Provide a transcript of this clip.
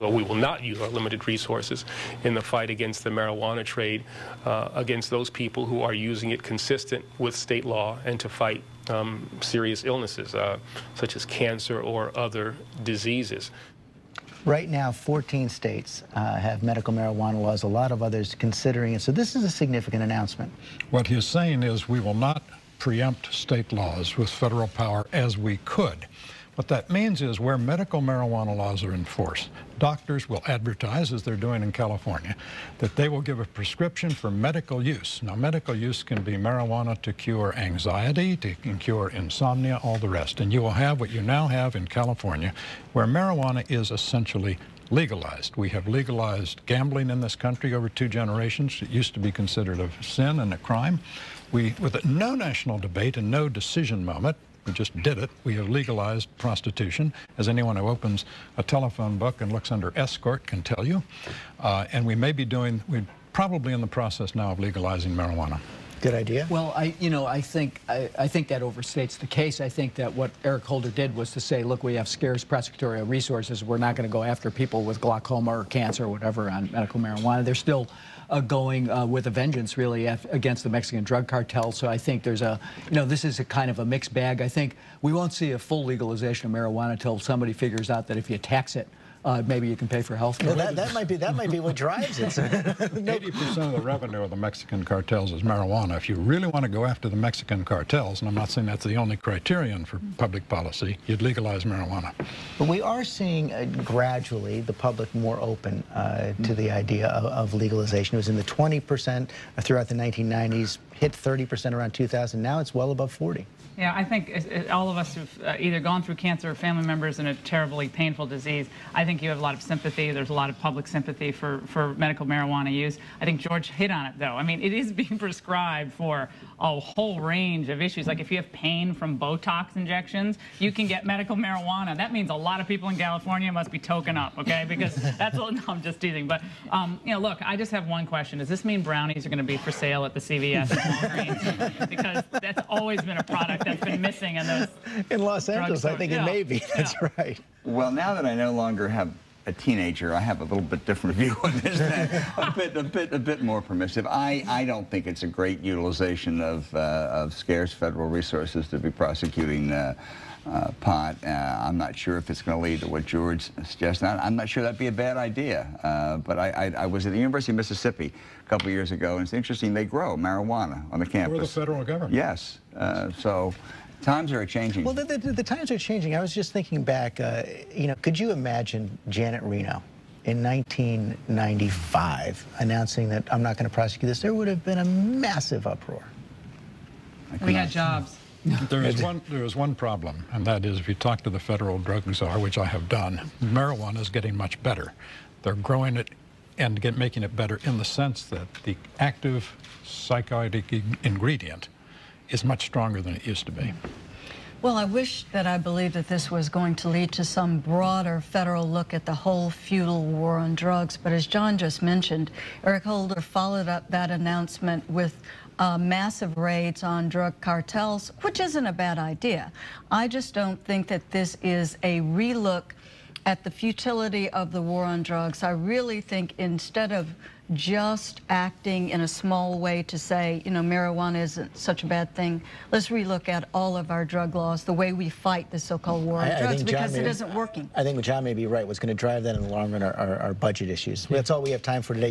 Well, we will not use our limited resources in the fight against the marijuana trade, against those people who are using it consistent with state law and to fight serious illnesses such as cancer or other diseases. Right now, 14 states have medical marijuana laws, a lot of others considering it. So this is a significant announcement. What he's saying is we will not preempt state laws with federal power as we could. What that means is where medical marijuana laws are enforced, doctors will advertise, as they're doing in California, that they will give a prescription for medical use. Now, medical use can be marijuana to cure anxiety, to cure insomnia, all the rest. And you will have what you now have in California, where marijuana is essentially legalized. We have legalized gambling in this country over 2 generations. It used to be considered a sin and a crime. With no national debate and no decision moment, we just did it. We have legalized prostitution, as anyone who opens a telephone book and looks under escort can tell you. And we're probably in the process now of legalizing marijuana. Good idea. Well, I think that overstates the case. I think that what Eric Holder did was to say, look, we have scarce prosecutorial resources. We're not going to go after people with glaucoma or cancer or whatever on medical marijuana. They're still going with a vengeance, really, against the Mexican drug cartel. So I think there's this is a kind of a mixed bag. I think we won't see a full legalization of marijuana until somebody figures out that if you tax it, maybe you can pay for health care. Well, that might be what drives it. 80% of the revenue of the Mexican cartels is marijuana. If you really want to go after the Mexican cartels, and I'm not saying that's the only criterion for public policy, you'd legalize marijuana. But we are seeing gradually the public more open to the idea of legalization. It was in the 20% throughout the 1990s, hit 30% around 2000. Now it's well above 40. Yeah, I think all of us who've either gone through cancer or family members in a terribly painful disease, I think you have a lot of sympathy. There's a lot of public sympathy for medical marijuana use. I think George hit on it, though. I mean, it is being prescribed for a whole range of issues. Like if you have pain from Botox injections, you can get medical marijuana. That means a lot of people in California must be token up, okay? Because that's all, no, I'm just teasing. But, look, I just have one question. Does this mean brownies are going to be for sale at the CVS and Walgreens? Because that's always been a product that's been missing in those in Los Angeles, I think it may be. That's right. Well, now that I no longer have a teenager, I have a little bit different view on this. a bit more permissive. I don't think it's a great utilization of scarce federal resources to be prosecuting pot. I'm not sure if it's going to lead to what George suggests. I'm not sure that'd be a bad idea. But I was at the University of Mississippi a couple of years ago, and it's interesting, they grow marijuana on the campus. We're the federal government. Yes. So times are changing. Well, the times are changing. I was just thinking back, could you imagine Janet Reno in 1995 announcing that I'm not going to prosecute this? There would have been a massive uproar. We had jobs. There is one problem, and that is if you talk to the federal drug czar, which I have done, marijuana is getting much better. They're growing it and making it better in the sense that the active psychoactive ingredient is much stronger than it used to be. Well, I wish that I believed that this was going to lead to some broader federal look at the whole feudal war on drugs, but as John just mentioned, Eric Holder followed up that announcement with massive raids on drug cartels, which isn't a bad idea. I just don't think that this is a relook at the futility of the war on drugs. I really think instead of just acting in a small way to say, marijuana isn't such a bad thing, let's relook at all of our drug laws, the way we fight the so-called war on drugs, because it isn't working. I think John may be right. What's going to drive that in the long run are budget issues. That's all we have time for today.